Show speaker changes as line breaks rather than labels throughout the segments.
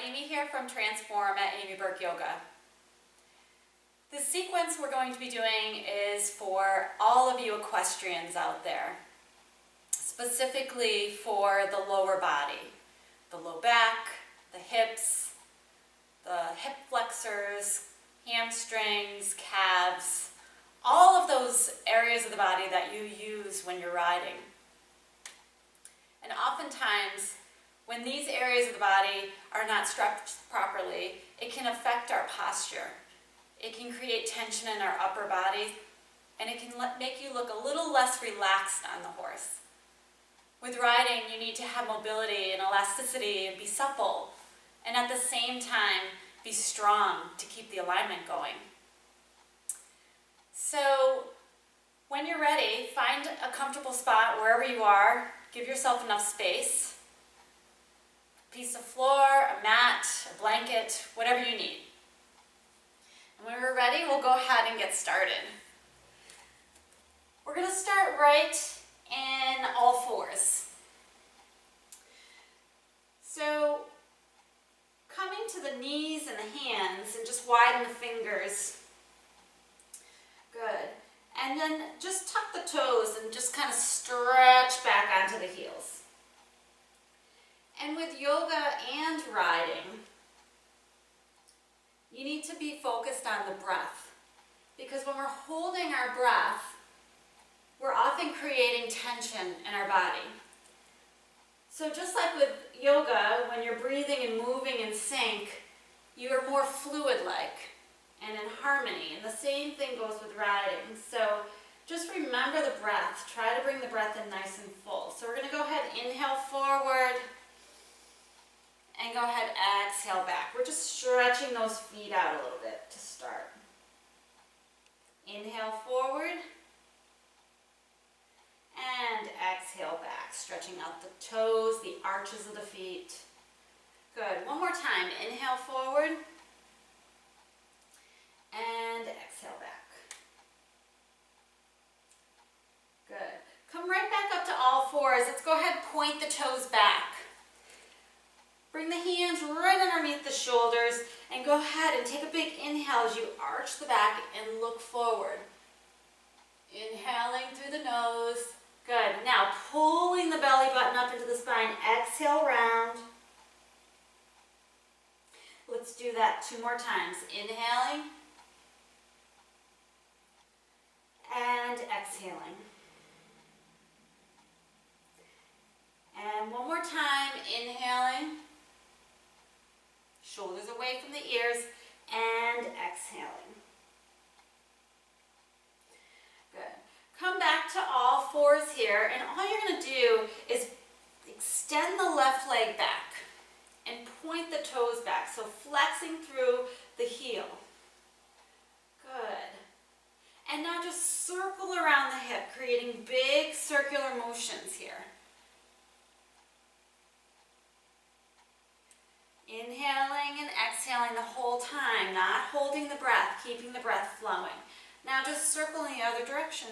Amy here from Transform at Amy Burke Yoga. The sequence we're going to be doing is for all of you equestrians out there, specifically for the lower body, the low back, the hips, the hip flexors, hamstrings, calves, all of those areas of the body that you use when you're riding. And oftentimes, when these areas of the body are not stretched properly, it can affect our posture. It can create tension in our upper body, and it can make you look a little less relaxed on the horse. With riding, you need to have mobility and elasticity and be supple, and at the same time, be strong to keep the alignment going. So, when you're ready, find a comfortable spot wherever you are. Give yourself enough space. Piece of floor, a mat, a blanket, whatever you need. And when we're ready, we'll go ahead and get started. We're going to start right in all fours. So, coming to the knees and the hands and just widen the fingers. Good. And then just tuck the toes and just kind of stretch back onto the heels. And with yoga and riding, you need to be focused on the breath. Because when we're holding our breath, we're often creating tension in our body. So just like with yoga, when you're breathing and moving in sync, you are more fluid-like and in harmony. And the same thing goes with riding. So just remember the breath. Try to bring the breath in nice and full. So we're going to go ahead and inhale forward. And go ahead, exhale back. We're just stretching those feet out a little bit to start. Inhale forward. And exhale back, stretching out the toes, the arches of the feet. Good. One more time. Inhale forward. And exhale back. Good. Come right back up to all fours. Let's go ahead and point the toes back. Bring the hands right underneath the shoulders and go ahead and take a big inhale as you arch the back and look forward. Inhaling through the nose. Good. Now pulling the belly button up into the spine. Exhale round. Let's do that 2 more times. Inhaling. And exhaling. And one more time. Inhaling. Shoulders away from the ears, and exhaling. Good. Come back to all fours here, and all you're going to do is extend the left leg back and point the toes back, so flexing through the heel. Good. And now just circle around the hip, creating big circular motions here. Inhaling and exhaling the whole time, not holding the breath, keeping the breath flowing. Now just circle in the other direction.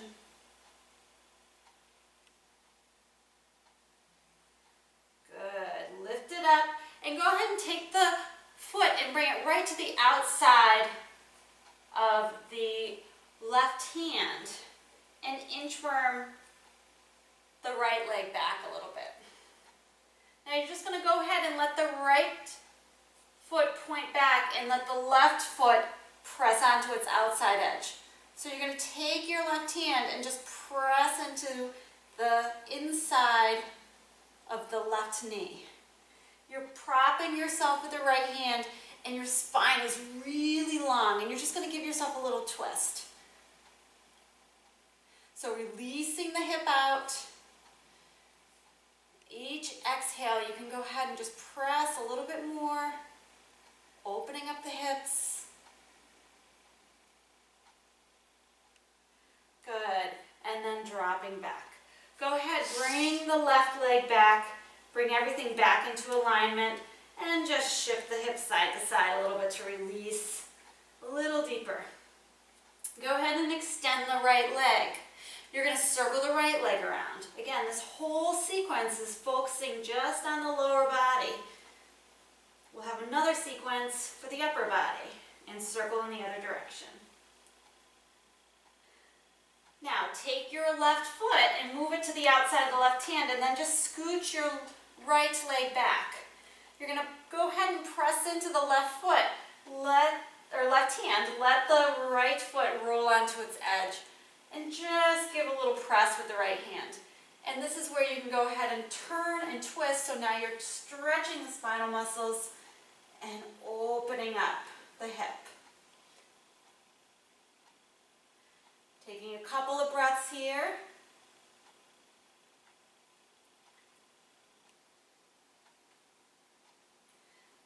Good. Lift it up and go ahead and take the foot and bring it right to the outside of the left hand and inchworm the right leg back a little bit. Now you're just going to go ahead and let the right foot point back and let the left foot press onto its outside edge. So you're going to take your left hand and just press into the inside of the left knee. You're propping yourself with the right hand and your spine is really long and you're just going to give yourself a little twist. So releasing the hip out. Each exhale, you can go ahead and just press a little bit more, opening up the hips. Good. And then dropping back. Go ahead, bring the left leg back, bring everything back into alignment, and just shift the hips side to side a little bit to release a little deeper. Go ahead and extend the right leg. You're going to circle the right leg around. Again, this whole sequence is focusing just on the lower body. We'll have another sequence for the upper body and circle in the other direction. Now take your left foot and move it to the outside of the left hand and then just scooch your right leg back. You're going to go ahead and press into the left foot, left hand, let the right foot roll onto its edge and just give a little press with the right hand. And this is where you can go ahead and turn and twist, so now you're stretching the spinal muscles and opening up the hip. Taking a couple of breaths here.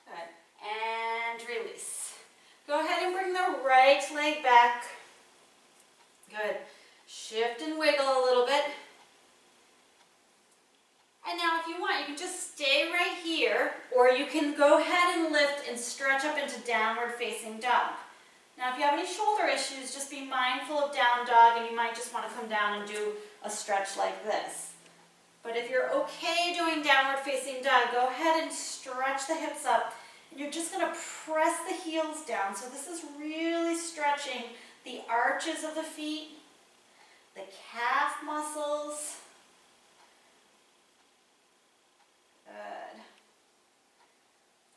Good. And release. Go ahead and bring the right leg back. Good. Shift and wiggle a little bit. And now if you want, you can just stay right here, or you can go ahead and lift and stretch up into downward facing dog. Now if you have any shoulder issues, just be mindful of down dog, and you might just want to come down and do a stretch like this. But if you're okay doing downward facing dog, go ahead and stretch the hips up. And you're just going to press the heels down. So this is really stretching the arches of the feet, the calf muscles. Good.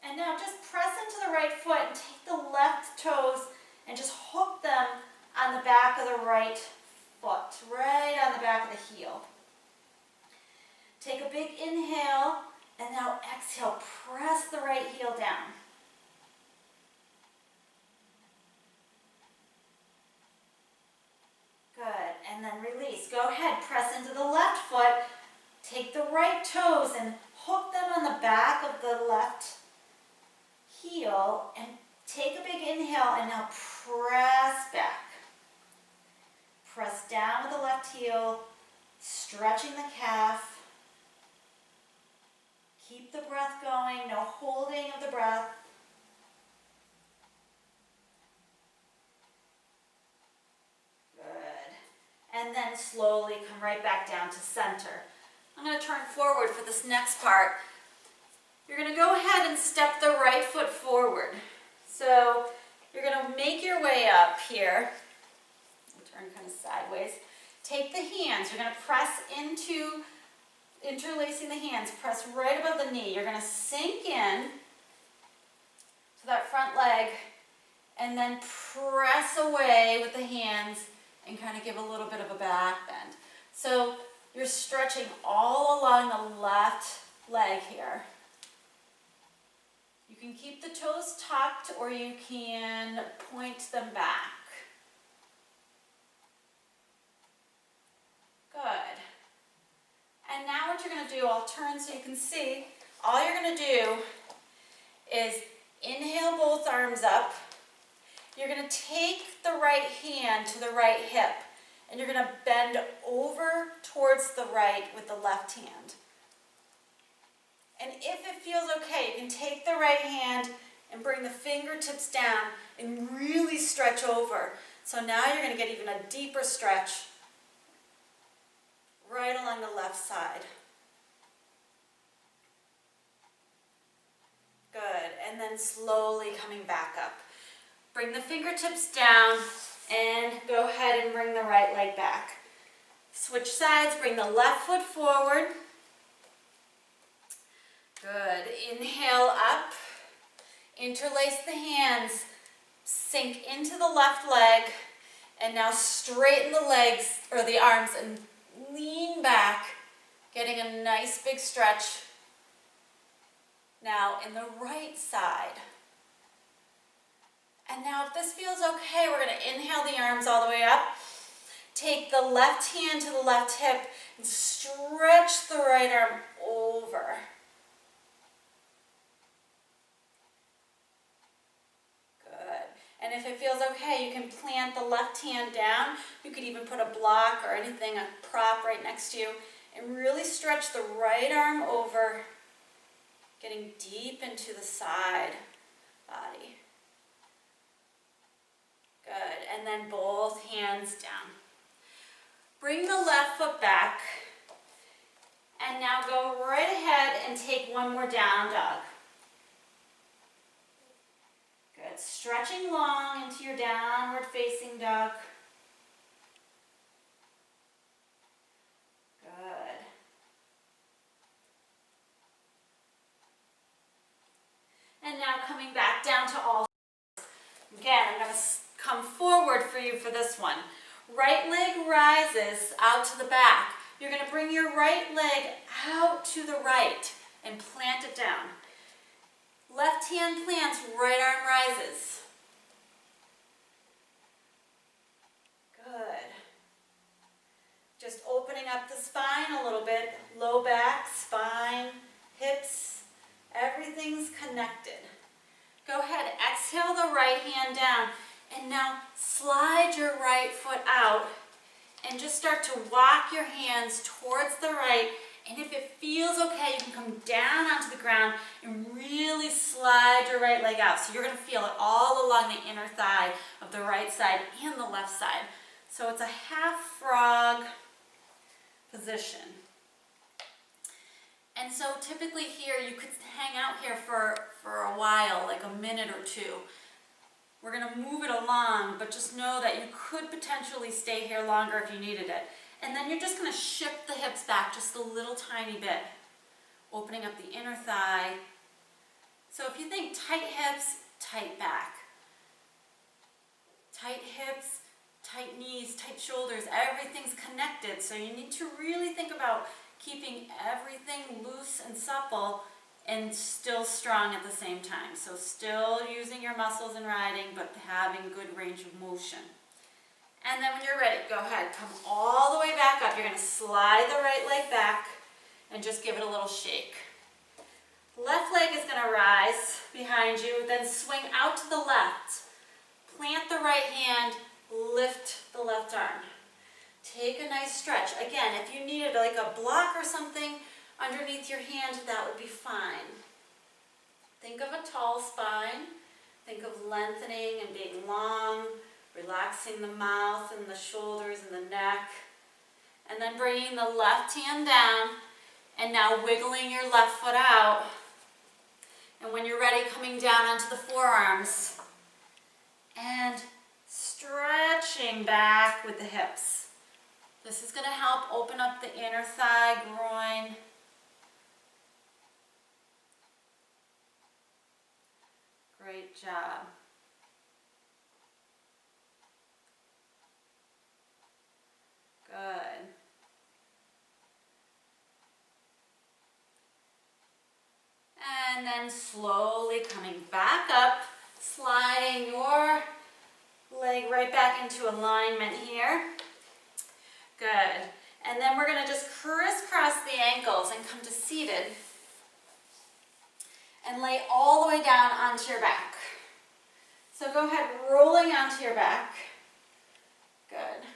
And now just press into the right foot and take the left toes and just hook them on the back of the right foot, right on the back of the heel. Take a big inhale and now exhale, press the right heel down. Good, and then release. Go ahead, press into the left foot, take the right toes and hook them on the back of the left heel and take a big inhale and now press back. Press down with the left heel, stretching the calf. Keep the breath going, no holding of the breath. Good. And then slowly come right back down to center. I'm going to turn forward for this next part. You're going to go ahead and step the right foot forward. So you're going to make your way up here. Turn kind of sideways. Take the hands. You're going to press into, interlacing the hands. Press right above the knee. You're going to sink in to that front leg and then press away with the hands and kind of give a little bit of a back bend. So you're stretching all along the left leg here. You can keep the toes tucked or you can point them back. Good. And now what you're going to do, I'll turn so you can see, all you're going to do is inhale both arms up. You're going to take the right hand to the right hip and you're going to bend over towards the right with the left hand. And if it feels okay, you can take the right hand and bring the fingertips down and really stretch over. So now you're going to get even a deeper stretch right along the left side. Good. And then slowly coming back up. Bring the fingertips down and go ahead and bring the right leg back. Switch sides, bring the left foot forward. Good. Inhale up. Interlace the hands. Sink into the left leg. And now straighten the legs or the arms and lean back, getting a nice big stretch. Now in the right side. And now if this feels okay, we're going to inhale the arms all the way up. Take the left hand to the left hip and stretch the right arm over. Good. And if it feels okay, you can plant the left hand down. You could even put a block or anything, a prop right next to you, and really stretch the right arm over, getting deep into the side body. Good, and then both hands down. Bring the left foot back, and now go right ahead and take one more down dog. Good. Stretching long into your downward facing dog. Good. And now coming back down to all. Again, I'm going to come forward for you for this one. Right leg rises out to the back. You're going to bring your right leg out to the right and plant it down. Left hand plants, right arm rises. Good. Just opening up the spine a little bit. Low back, spine, hips, everything's connected. Go ahead, exhale the right hand down, and now slide your right foot out and just start to walk your hands towards the right. And if it feels okay, you can come down onto the ground and really slide your right leg out. So you're going to feel it all along the inner thigh of the right side and the left side. So it's a half frog position. And so typically here, you could hang out here for a while, like a minute or two. We're going to move it along, but just know that you could potentially stay here longer if you needed it. And then you're just going to shift the hips back just a little tiny bit, opening up the inner thigh. So if you think tight hips, tight back. Tight hips, tight knees, tight shoulders, everything's connected. So you need to really think about keeping everything loose and supple and still strong at the same time. So still using your muscles in riding, but having good range of motion. And then when you're ready, go ahead, come all the way back up. You're going to slide the right leg back and just give it a little shake. Left leg is going to rise behind you, then swing out to the left. Plant the right hand, lift the left arm. Take a nice stretch. Again, if you needed like a block or something underneath your hand, that would be fine. Think of a tall spine. Think of lengthening and being long, relaxing the mouth and the shoulders and the neck. And then bringing the left hand down and now wiggling your left foot out. And when you're ready, coming down onto the forearms and stretching back with the hips. This is going to help open up the inner thigh, groin. Great job. Good. And then slowly coming back up, sliding your leg right back into alignment here. Good. And then we're going to just crisscross the ankles and come to seated. And lay all the way down onto your back. So go ahead, rolling onto your back. Good.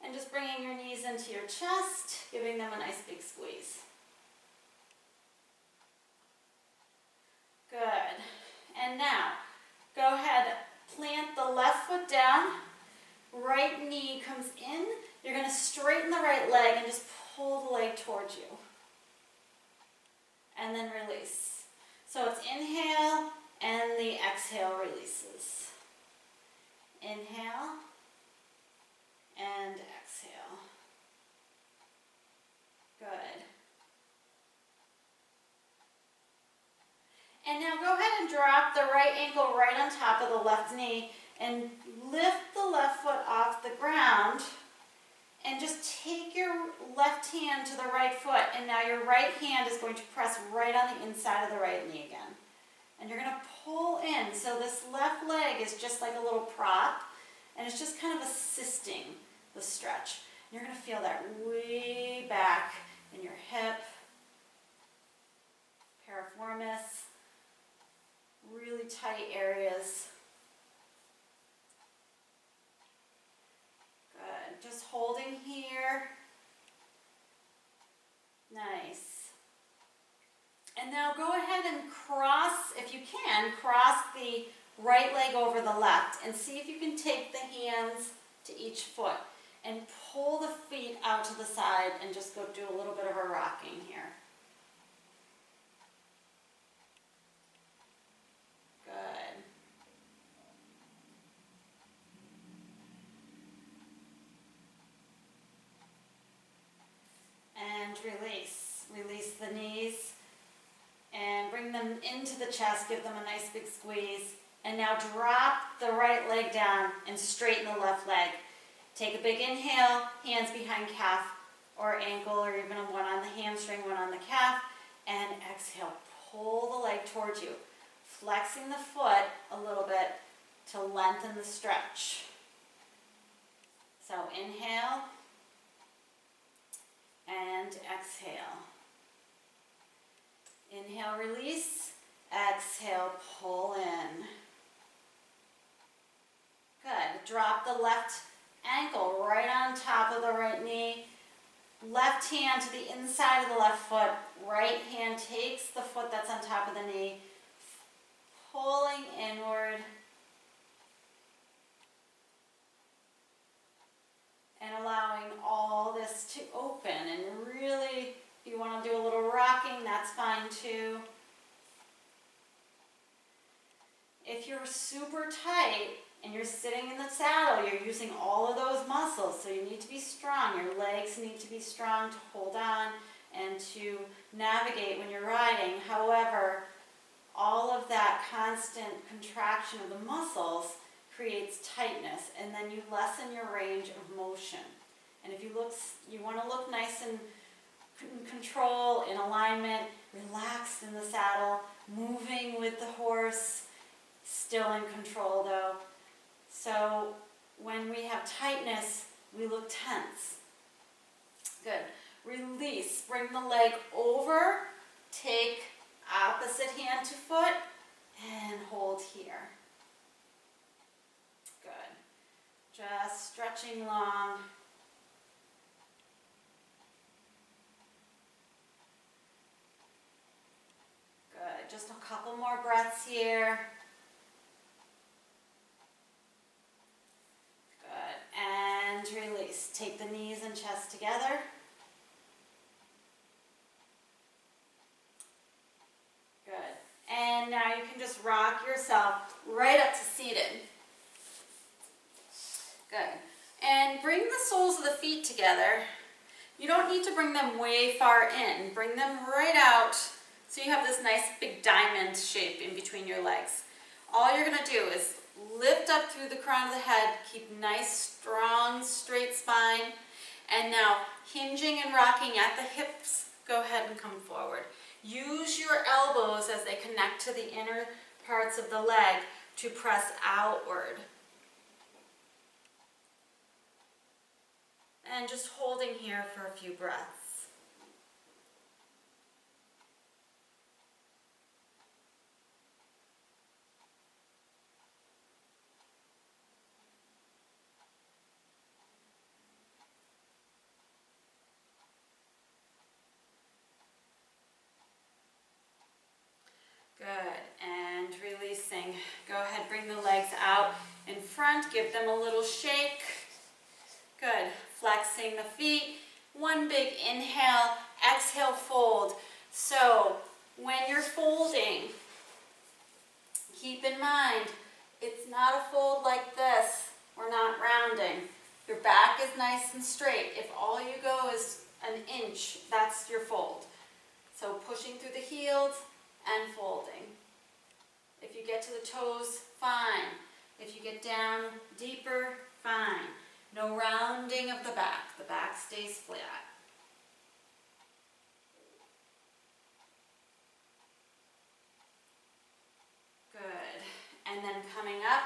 And just bringing your knees into your chest, giving them a nice big squeeze. Good. And now, go ahead, plant the left foot down. Right knee comes in. You're going to straighten the right leg and just pull the leg towards you. And then release. So it's inhale and the exhale releases. Inhale and exhale. Good. And now go ahead and drop the right ankle right on top of the left knee and lift the left foot off the ground. And just take your left hand to the right foot, and now your right hand is going to press right on the inside of the right knee again. And you're going to pull in. So this left leg is just like a little prop, and it's just kind of assisting the stretch. And you're going to feel that way back in your hip, piriformis, really tight areas. Good. Just holding here. Nice. And now go ahead and cross, if you can, cross the right leg over the left and see if you can take the hands to each foot and pull the feet out to the side and just go do a little bit of a rocking here. and release. Release the knees and bring them into the chest, give them a nice big squeeze. And now drop the right leg down and straighten the left leg. Take a big inhale, hands behind calf or ankle, or even one on the hamstring, one on the calf, and exhale, pull the leg towards you, flexing the foot a little bit to lengthen the stretch. So inhale and exhale. Inhale, release. Exhale, pull in. Good. Drop the left ankle right on top of the right knee. Left hand to the inside of the left foot. Right hand takes the foot that's on top of the knee, pulling inward. And allowing all this to open. And really, if you want to do a little rocking, that's fine too. If you're super tight and you're sitting in the saddle, you're using all of those muscles, so you need to be strong. Your legs need to be strong to hold on and to navigate when you're riding. However, all of that constant contraction of the muscles creates tightness, and then you lessen your range of motion. And if you want to look nice and in control, in alignment, relaxed in the saddle, moving with the horse, still in control though. So when we have tightness, we look tense. Good. Release. Bring the leg over. Take opposite hand to foot and hold here. Good. Just stretching long. Good. Just a couple more breaths here. Good. And release. Take the knees and chest together. Good. And now you can just rock yourself right up to seated. Good. And bring the soles of the feet together. You don't need to bring them way far in. Bring them right out so you have this nice big diamond shape in between your legs. All you're going to do is lift up through the crown of the head, keep nice, strong, straight spine, and now hinging and rocking at the hips, go ahead and come forward. Use your elbows as they connect to the inner parts of the leg to press outward. And just holding here for a few breaths. Good, and releasing. Go ahead, bring the legs out in front, give them a little shake. Good, flexing the feet. One big inhale, exhale, fold. So when you're folding, keep in mind, it's not a fold like this. We're not rounding. Your back is nice and straight. If all you go is an inch, that's your fold. So pushing through the heels and folding. If you get to the toes, fine. If you get down deeper, fine. No rounding of the back. The back stays flat. Good. And then coming up,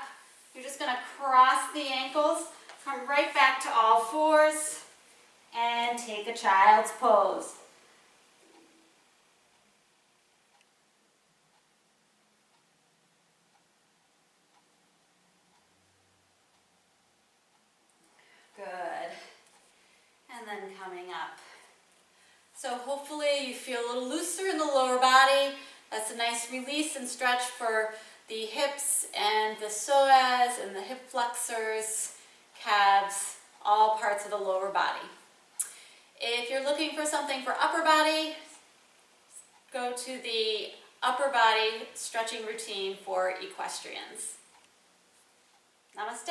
you're just going to cross the ankles, come right back to all fours, and take a child's pose. Good. And then coming up. So hopefully you feel a little looser in the lower body. That's a nice release and stretch for the hips and the psoas and the hip flexors, calves, all parts of the lower body. If you're looking for something for upper body, go to the upper body stretching routine for equestrians. Namaste.